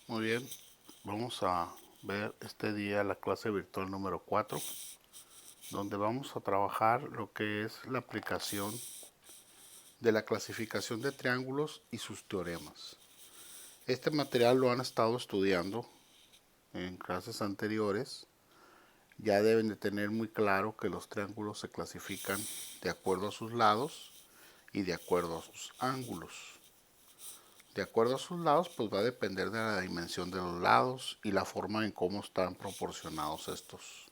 Muy bien, vamos a ver este día la clase virtual número 4, donde vamos a trabajar lo que es la aplicación de la clasificación de triángulos y sus teoremas. Este material lo han estado estudiando en clases anteriores. Ya deben de tener muy claro que los triángulos se clasifican de acuerdo a sus lados y de acuerdo a sus ángulos. De acuerdo a sus lados, pues va a depender de la dimensión de los lados y la forma en cómo están proporcionados estos.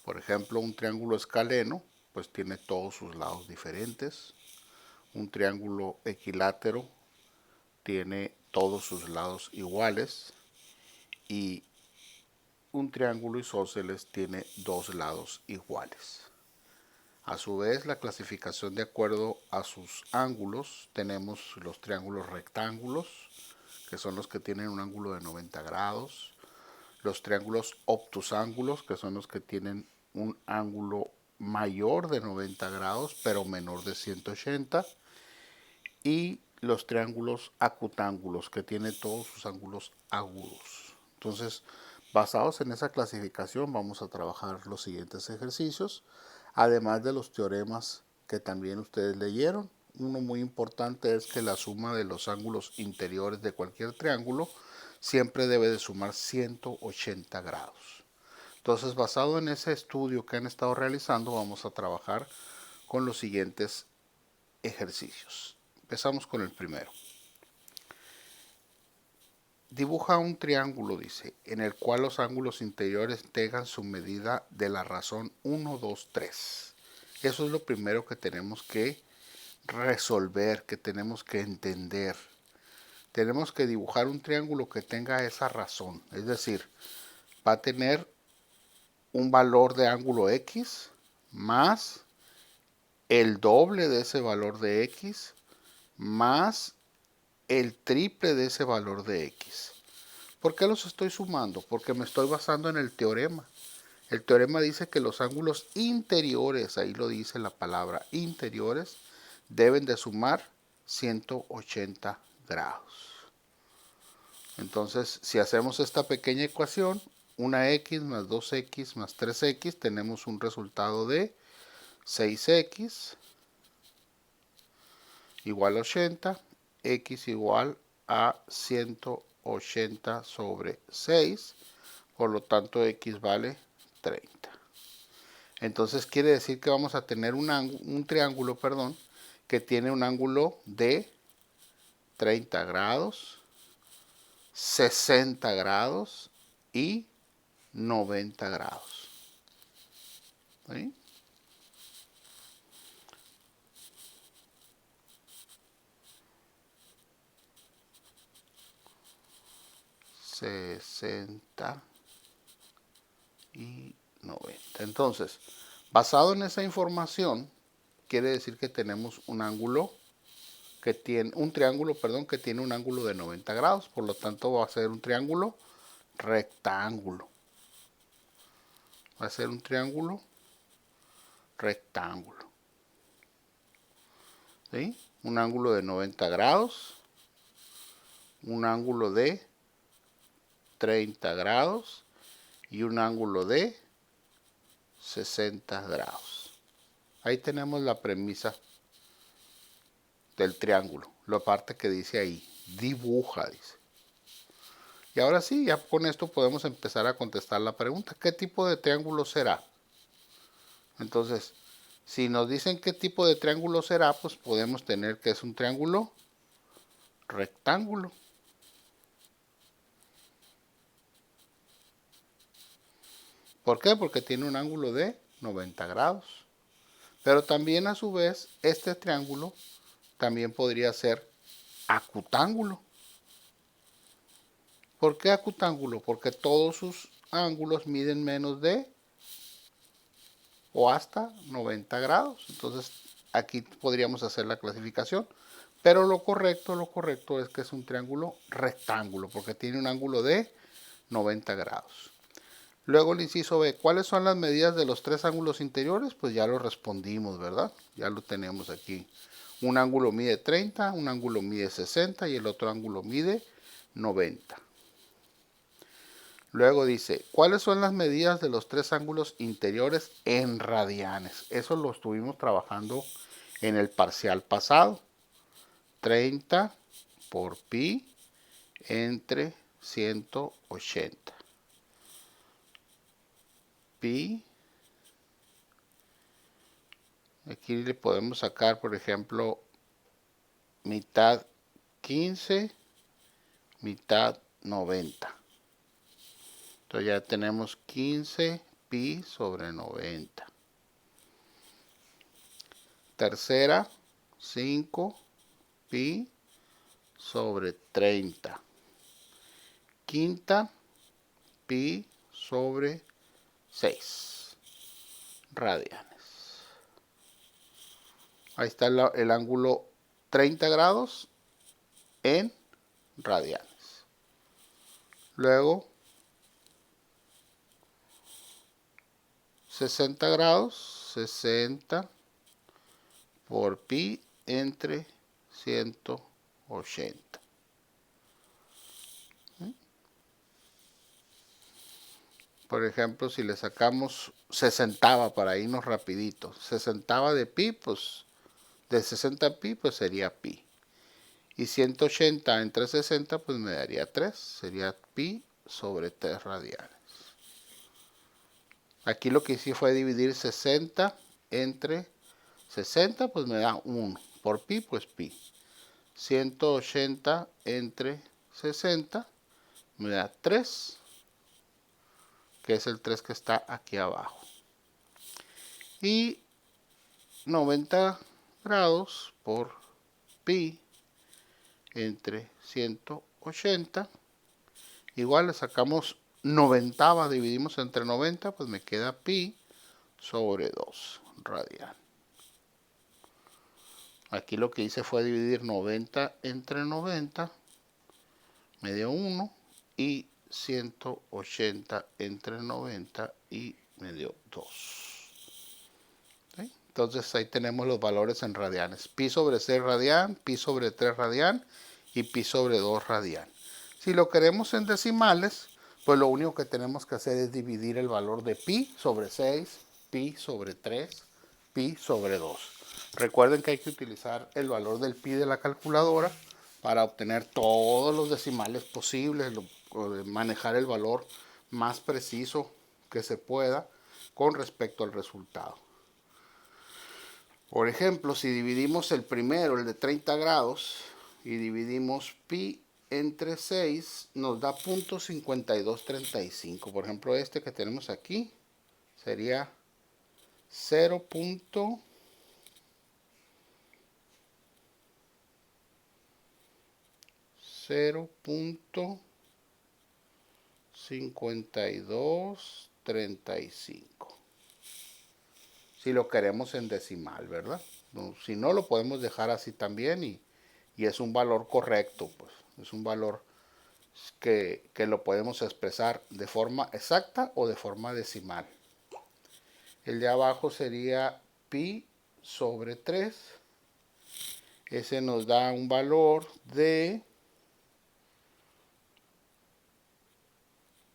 Por ejemplo, un triángulo escaleno, pues tiene todos sus lados diferentes. Un triángulo equilátero tiene todos sus lados iguales. Y un triángulo isósceles tiene dos lados iguales. A su vez, la clasificación de acuerdo a sus ángulos, tenemos los triángulos rectángulos, que son los que tienen un ángulo de 90 grados, los triángulos obtusángulos, que son los que tienen un ángulo mayor de 90 grados, pero menor de 180, y los triángulos acutángulos, que tienen todos sus ángulos agudos. Entonces, basados en esa clasificación, vamos a trabajar los siguientes ejercicios, además de los teoremas que también ustedes leyeron. Uno muy importante es que la suma de los ángulos interiores de cualquier triángulo siempre debe de sumar 180 grados. Entonces, basado en ese estudio que han estado realizando, vamos a trabajar con los siguientes ejercicios. Empezamos con el primero. Dibuja un triángulo, dice, en el cual los ángulos interiores tengan su medida de la razón 1, 2, 3. Eso es lo primero que tenemos que resolver, que tenemos que entender. Tenemos que dibujar un triángulo que tenga esa razón. Es decir, va a tener un valor de ángulo X más el doble de ese valor de X más el triple de ese valor de X. ¿Por qué los estoy sumando? Porque me estoy basando en el teorema. El teorema dice que los ángulos interiores, ahí lo dice la palabra interiores, deben de sumar 180 grados. Entonces, si hacemos esta pequeña ecuación, una x más 2x más 3x, tenemos un resultado de 6x igual a 80, x igual a 180 sobre 6, por lo tanto x vale 30. Entonces quiere decir que vamos a tener un triángulo, que tiene un ángulo de 30 grados, 60 grados y 90 grados. ¿Sí? ...60 y 90. Entonces, basado en esa información, quiere decir que tenemos un ángulo que tiene un triángulo, que tiene un ángulo de 90 grados, por lo tanto va a ser un triángulo rectángulo. Va a ser un triángulo rectángulo. ¿Sí? Un ángulo de 90 grados, un ángulo de 30 grados y un ángulo de 60 grados. Ahí tenemos la premisa del triángulo, la parte que dice ahí, dibuja, dice. Y ahora sí, ya con esto podemos empezar a contestar la pregunta, ¿qué tipo de triángulo será? Entonces, si nos dicen qué tipo de triángulo será, pues podemos tener que es un triángulo rectángulo. ¿Por qué? Porque tiene un ángulo de 90 grados. Pero también a su vez, este triángulo también podría ser acutángulo. ¿Por qué acutángulo? Porque todos sus ángulos miden menos de o hasta 90 grados. Entonces, aquí podríamos hacer la clasificación. Pero lo correcto es que es un triángulo rectángulo, porque tiene un ángulo de 90 grados. Luego el inciso B, ¿cuáles son las medidas de los tres ángulos interiores? Pues ya lo respondimos, ¿verdad? Ya lo tenemos aquí. Un ángulo mide 30, un ángulo mide 60 y el otro ángulo mide 90. Luego dice, ¿cuáles son las medidas de los tres ángulos interiores en radianes? Eso lo estuvimos trabajando en el parcial pasado. 30 por pi entre 180. Pi. Aquí le podemos sacar, por ejemplo, mitad 15, mitad 90. Entonces ya tenemos 15 pi sobre 90. Tercera, 5 pi sobre 30. Quinta, pi sobre 6 radianes. Ahí está el ángulo 30 grados en radianes. Luego 60 grados, 60 por pi entre 180. Por ejemplo, si le sacamos 60 para irnos rapidito, 60 de pi, pues de 60 pi, pues sería pi. Y 180 entre 60, pues me daría 3. Sería pi sobre 3 radianes. Aquí lo que hice fue dividir 60 entre 60, pues me da 1. Por pi, pues pi. 180 entre 60 me da 3, que es el 3 que está aquí abajo. Y 90 grados por pi entre 180. Igual le sacamos 90, dividimos entre 90, pues me queda pi sobre 2 radian. Aquí lo que hice fue dividir 90 entre 90, me dio 1, y 180 entre 90 y me dio 2. ¿Sí? Entonces ahí tenemos los valores en radianes. Pi sobre 6 radian, pi sobre 3 radian y pi sobre 2 radian. Si lo queremos en decimales, pues lo único que tenemos que hacer es dividir el valor de pi sobre 6, pi sobre 3, pi sobre 2. Recuerden que hay que utilizar el valor del pi de la calculadora para obtener todos los decimales posibles, manejar el valor más preciso que se pueda con respecto al resultado. Por ejemplo, si dividimos el primero, el de 30 grados, y dividimos pi entre 6, nos da 0.5235. Por ejemplo, este que tenemos aquí sería 0.5235. Si lo queremos en decimal, ¿verdad? Si no, lo podemos dejar así también y es un valor correcto, pues es un valor que lo podemos expresar de forma exacta o de forma decimal. El de abajo sería pi sobre 3. Ese nos da un valor de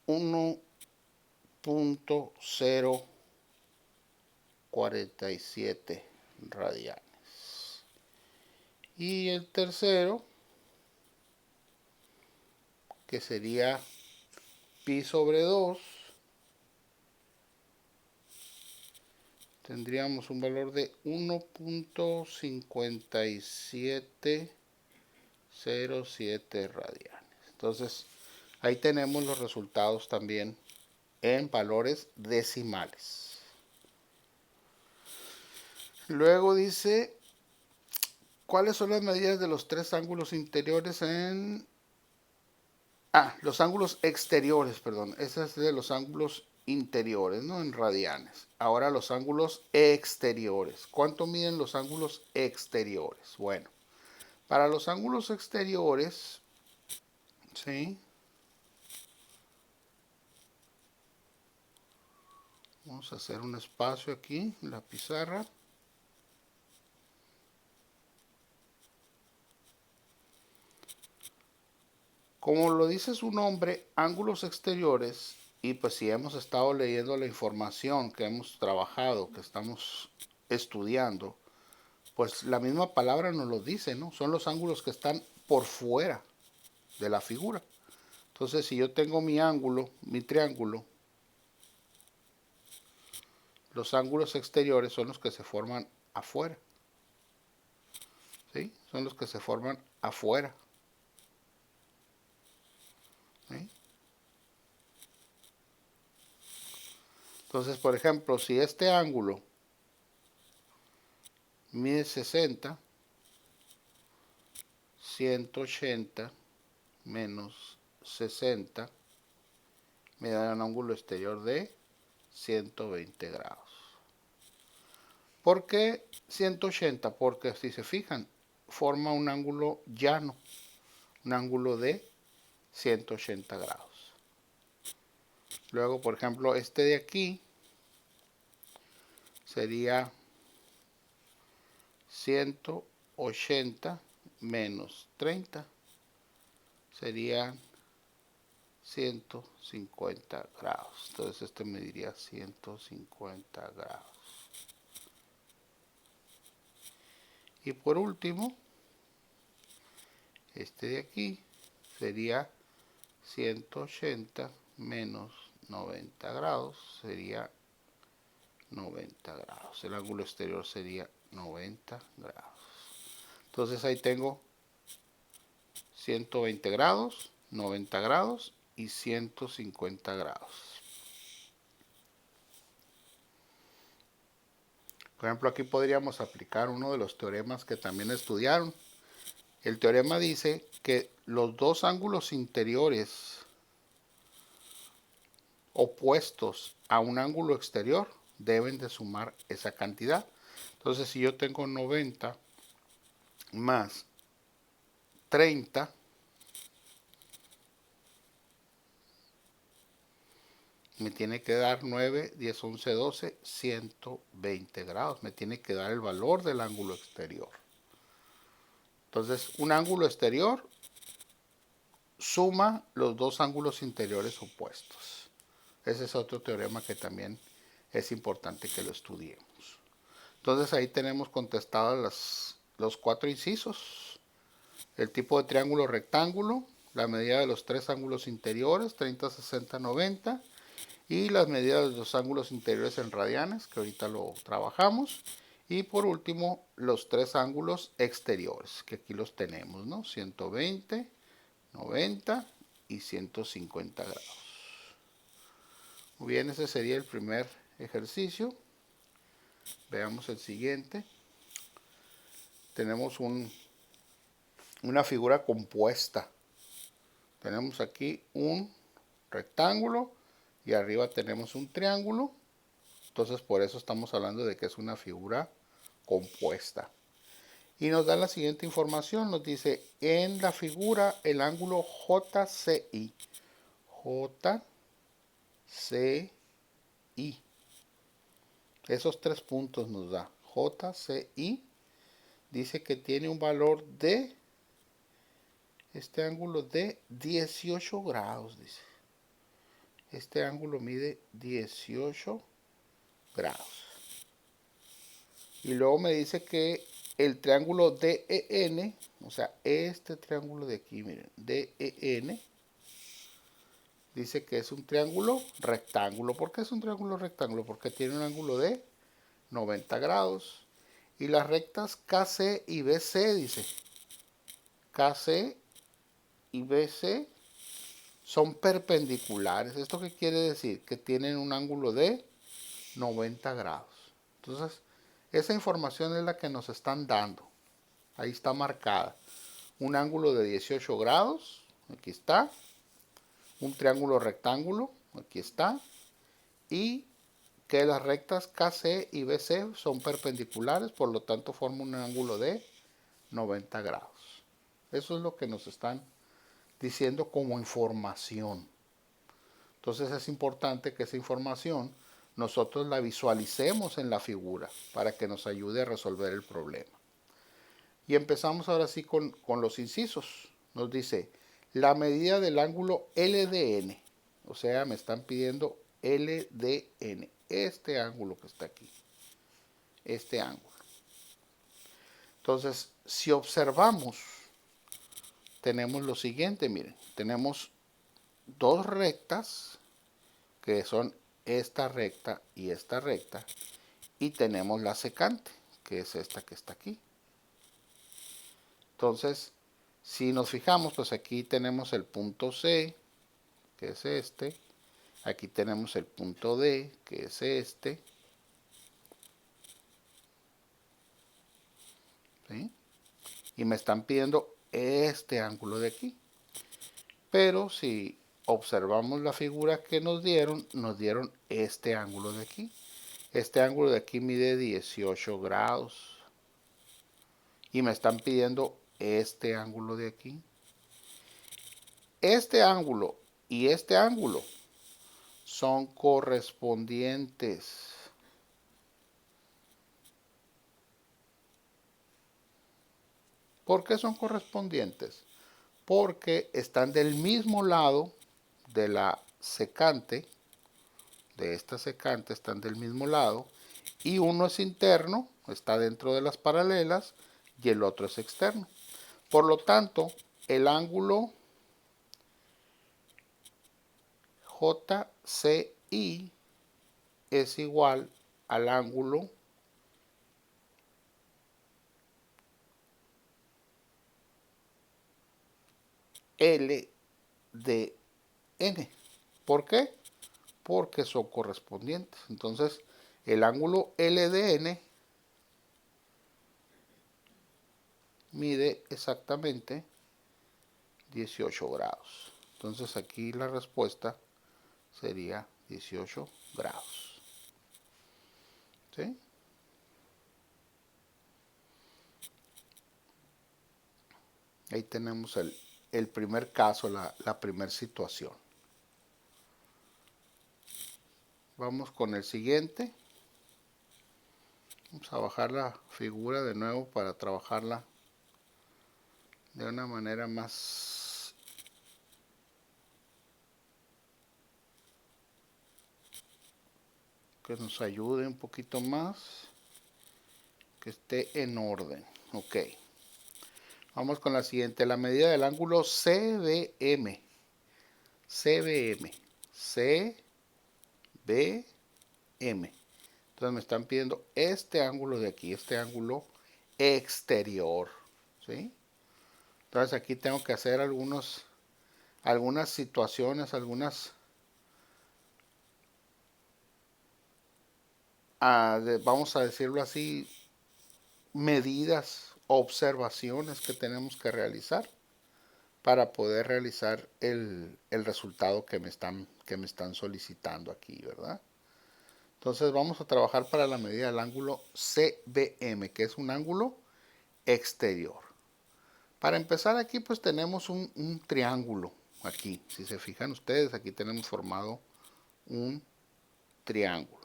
1.047 radianes. Y el tercero, que sería pi sobre 2, tendríamos un valor de 1.5707 radianes. Entonces, ahí tenemos los resultados también en valores decimales. Luego dice, ¿cuáles son las medidas de los tres ángulos interiores en... los ángulos exteriores, perdón. Ese es de los ángulos interiores, ¿no? En radianes. Ahora los ángulos exteriores. ¿Cuánto miden los ángulos exteriores? Bueno, para los ángulos exteriores, ¿sí? Vamos a hacer un espacio aquí en la pizarra. Como lo dice su nombre, ángulos exteriores, y pues si hemos estado leyendo la información que hemos trabajado, que estamos estudiando, pues la misma palabra nos lo dice, ¿no? Son los ángulos que están por fuera de la figura. Entonces, si yo tengo mi ángulo, mi triángulo, los ángulos exteriores son los que se forman afuera. ¿Sí? Son los que se forman afuera. ¿Sí? Entonces, por ejemplo, si este ángulo mide 60, 180 menos 60 me da un ángulo exterior de 120 grados. ¿Por qué 180? Porque si se fijan, forma un ángulo llano, un ángulo de 180 grados. Luego, por ejemplo, este de aquí sería 180 menos 30, serían 150 grados. Entonces este me diría 150 grados. Y por último, este de aquí sería 180 menos 90 grados, sería 90 grados. El ángulo exterior sería 90 grados. Entonces ahí tengo 120 grados, 90 grados y 150 grados. Por ejemplo, aquí podríamos aplicar uno de los teoremas que también estudiaron. El teorema dice que los dos ángulos interiores opuestos a un ángulo exterior deben de sumar esa cantidad. Entonces, si yo tengo 90 más 30, me tiene que dar 9, 10, 11, 12, 120 grados. Me tiene que dar el valor del ángulo exterior. Entonces, un ángulo exterior suma los dos ángulos interiores opuestos. Ese es otro teorema que también es importante que lo estudiemos. Entonces, ahí tenemos contestados los cuatro incisos. El tipo de triángulo rectángulo, la medida de los tres ángulos interiores, 30, 60, 90, y las medidas de los ángulos interiores en radianes, que ahorita lo trabajamos. Y por último, los tres ángulos exteriores, que aquí los tenemos, ¿no? 120, 90 y 150 grados. Muy bien, ese sería el primer ejercicio. Veamos el siguiente. Tenemos una figura compuesta. Tenemos aquí un rectángulo y arriba tenemos un triángulo. Entonces por eso estamos hablando de que es una figura compuesta. Y nos da la siguiente información. Nos dice, en la figura el ángulo JCI. JCI. Esos tres puntos nos da. JCI dice que tiene un valor de, este ángulo de 18 grados, dice. Este ángulo mide 18 grados. Y luego me dice que el triángulo DEN, o sea, este triángulo de aquí, miren, DEN, dice que es un triángulo rectángulo. ¿Por qué es un triángulo rectángulo? Porque tiene un ángulo de 90 grados. Y las rectas KC y BC, dice, KC y BC son perpendiculares. ¿Esto qué quiere decir? Que tienen un ángulo de 90 grados. Entonces, esa información es la que nos están dando. Ahí está marcada. Un ángulo de 18 grados, aquí está. Un triángulo rectángulo, aquí está. Y que las rectas KC y BC son perpendiculares, por lo tanto forman un ángulo de 90 grados. Eso es lo que nos están diciendo como información. Entonces es importante que esa información nosotros la visualicemos en la figura para que nos ayude a resolver el problema. Y empezamos ahora sí con los incisos. Nos dice, la medida del ángulo LDN. O sea, me están pidiendo LDN. Este ángulo que está aquí. Este ángulo. Entonces, si observamos, tenemos lo siguiente, miren. Tenemos dos rectas, que son esta recta y esta recta. Y tenemos la secante, que es esta que está aquí. Entonces, si nos fijamos, pues aquí tenemos el punto C, que es este. Aquí tenemos el punto D, que es este. ¿Sí? Y me están pidiendo este ángulo de aquí. Pero si observamos la figura que nos dieron este ángulo de aquí. Este ángulo de aquí mide 18 grados. Y me están pidiendo este ángulo de aquí. Este ángulo y este ángulo son correspondientes. ¿Por qué son correspondientes? Porque están del mismo lado de la secante, de esta secante están del mismo lado, y uno es interno, está dentro de las paralelas, y el otro es externo. Por lo tanto, el ángulo JCI es igual al ángulo LDN. ¿Por qué? Porque son correspondientes. Entonces, el ángulo LDN mide exactamente 18 grados. Entonces, aquí la respuesta sería 18 grados. ¿Sí? Ahí tenemos el primer caso, la primera situación. Vamos con el siguiente. Vamos a bajar la figura de nuevo para trabajarla de una manera más que nos ayude un poquito más, que esté en orden. Ok. Vamos con la siguiente, la medida del ángulo CBM. CBM. CBM. Entonces me están pidiendo este ángulo de aquí, este ángulo exterior. ¿Sí? Entonces aquí tengo que hacer algunas situaciones, vamos a decirlo así, medidas, observaciones que tenemos que realizar para poder realizar el resultado que me están solicitando aquí, ¿verdad? Entonces vamos a trabajar para la medida del ángulo CBM, que es un ángulo exterior. Para empezar aquí pues tenemos un triángulo aquí. Si se fijan ustedes, aquí tenemos formado un triángulo.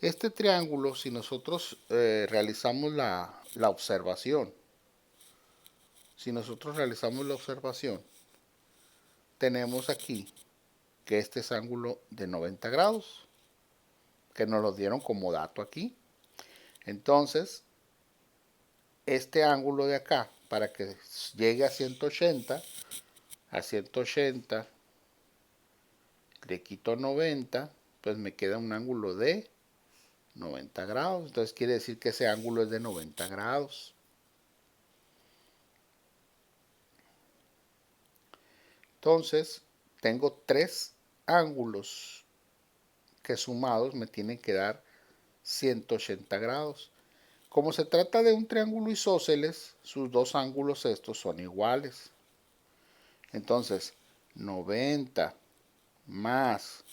Este triángulo, si nosotros realizamos la observación, tenemos aquí que este es ángulo de 90 grados, que nos lo dieron como dato aquí. Entonces, este ángulo de acá, para que llegue a 180 le quito 90, pues me queda un ángulo de 90 grados. Entonces quiere decir que ese ángulo es de 90 grados. Entonces, tengo tres ángulos que sumados me tienen que dar 180 grados. Como se trata de un triángulo isósceles, sus dos ángulos estos son iguales. Entonces, 90 más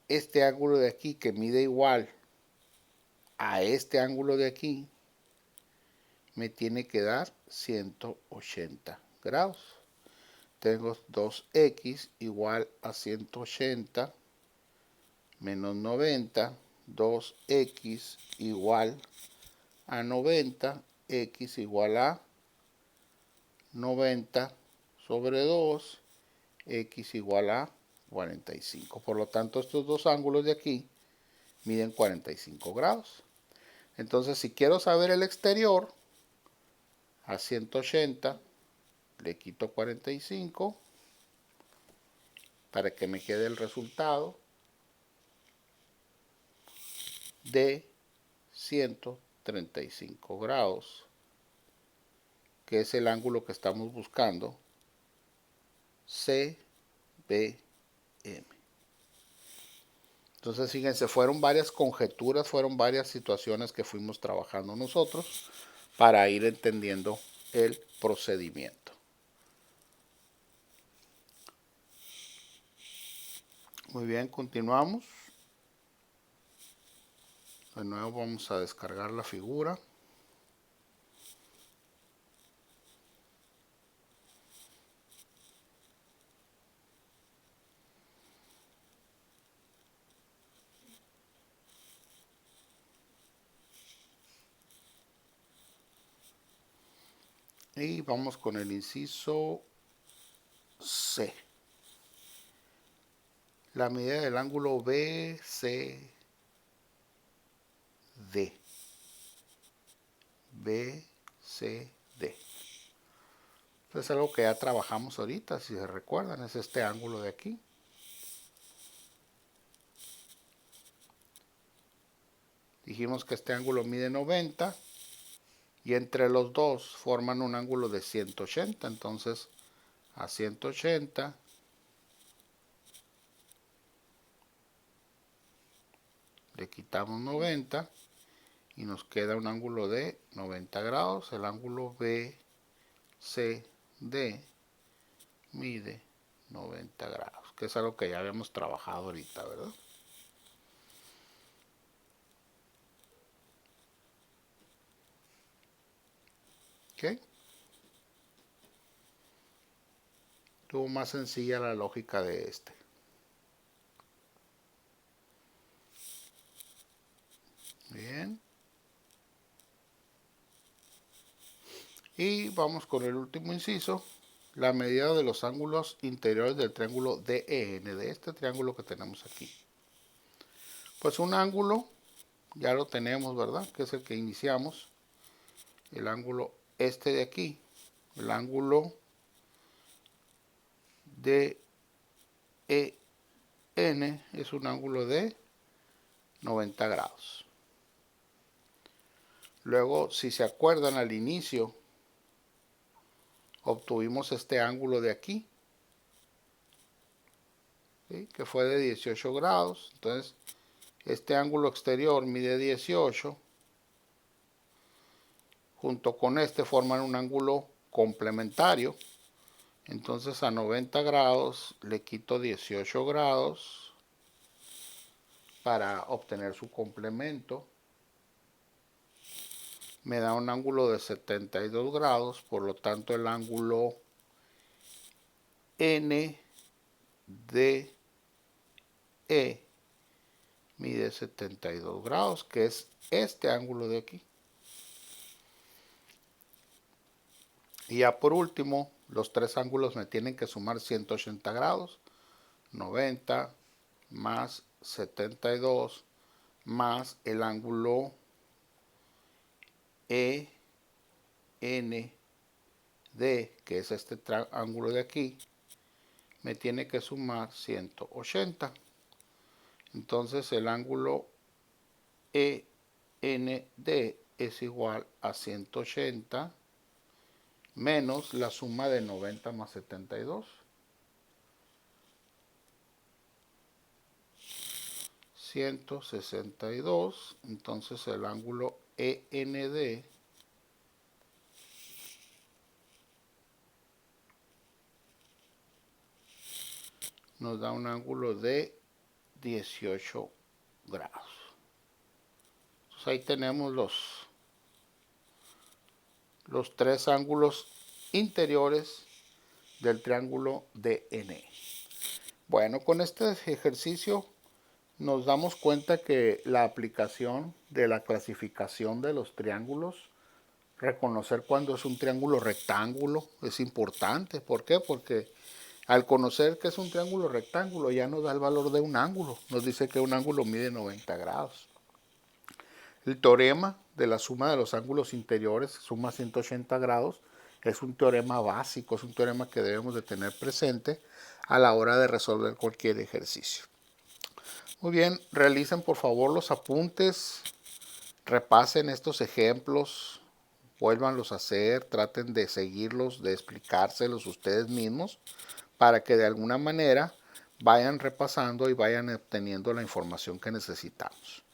este ángulo de aquí que mide igual a este ángulo de aquí, me tiene que dar 180 grados. Tengo 2x igual a 180 menos 90, 2x igual a 90, x igual a 90 sobre 2, x igual a 45. Por lo tanto, estos dos ángulos de aquí miden 45 grados. Entonces, si quiero saber el exterior, a 180 le quito 45 para que me quede el resultado de 135 grados, que es el ángulo que estamos buscando, CBM. Entonces, fíjense, fueron varias conjeturas, fueron varias situaciones que fuimos trabajando nosotros para ir entendiendo el procedimiento. Muy bien, continuamos. De nuevo vamos a descargar la figura. Y vamos con el inciso C. La medida del ángulo BCD. BCD. Es algo que ya trabajamos ahorita, si se recuerdan, es este ángulo de aquí. Dijimos que este ángulo mide 90 y entre los dos forman un ángulo de 180. Entonces, a 180 le quitamos 90 y nos queda un ángulo de 90 grados. El ángulo BCD mide 90 grados, que es algo que ya habíamos trabajado ahorita, ¿verdad? ¿Ok? Estuvo más sencilla la lógica de este. Bien. Y vamos con el último inciso. La medida de los ángulos interiores del triángulo DEN, de este triángulo que tenemos aquí. Pues un ángulo, ya lo tenemos, ¿verdad? Que es el que iniciamos. El ángulo este de aquí. El ángulo DEN es un ángulo de 90 grados. Luego, si se acuerdan al inicio, obtuvimos este ángulo de aquí, ¿sí? Que fue de 18 grados. Entonces, este ángulo exterior mide 18. Junto con este forman un ángulo complementario. Entonces, a 90 grados le quito 18 grados para obtener su complemento. Me da un ángulo de 72 grados, por lo tanto el ángulo NDE mide 72 grados, que es este ángulo de aquí. Y ya por último, los tres ángulos me tienen que sumar 180 grados, 90 más 72 más el ángulo END, que es este ángulo de aquí, me tiene que sumar 180. Entonces el ángulo END es igual a 180 menos la suma de 90 más 72. 162. Entonces el ángulo END nos da un ángulo de 18 grados. Entonces ahí tenemos los tres ángulos interiores del triángulo DN. Bueno, con este ejercicio nos damos cuenta que la aplicación de la clasificación de los triángulos reconocer cuando es un triángulo rectángulo, es importante. ¿Por qué? Porque al conocer que es un triángulo rectángulo ya nos da el valor de un ángulo, nos dice que un ángulo mide 90 grados. El teorema de la suma de los ángulos interiores, suma 180 grados, es un teorema básico, es un teorema que debemos de tener presente a la hora de resolver cualquier ejercicio. Muy bien, realicen por favor los apuntes, repasen estos ejemplos, vuélvanlos a hacer, traten de seguirlos, de explicárselos ustedes mismos, para que de alguna manera vayan repasando y vayan obteniendo la información que necesitamos.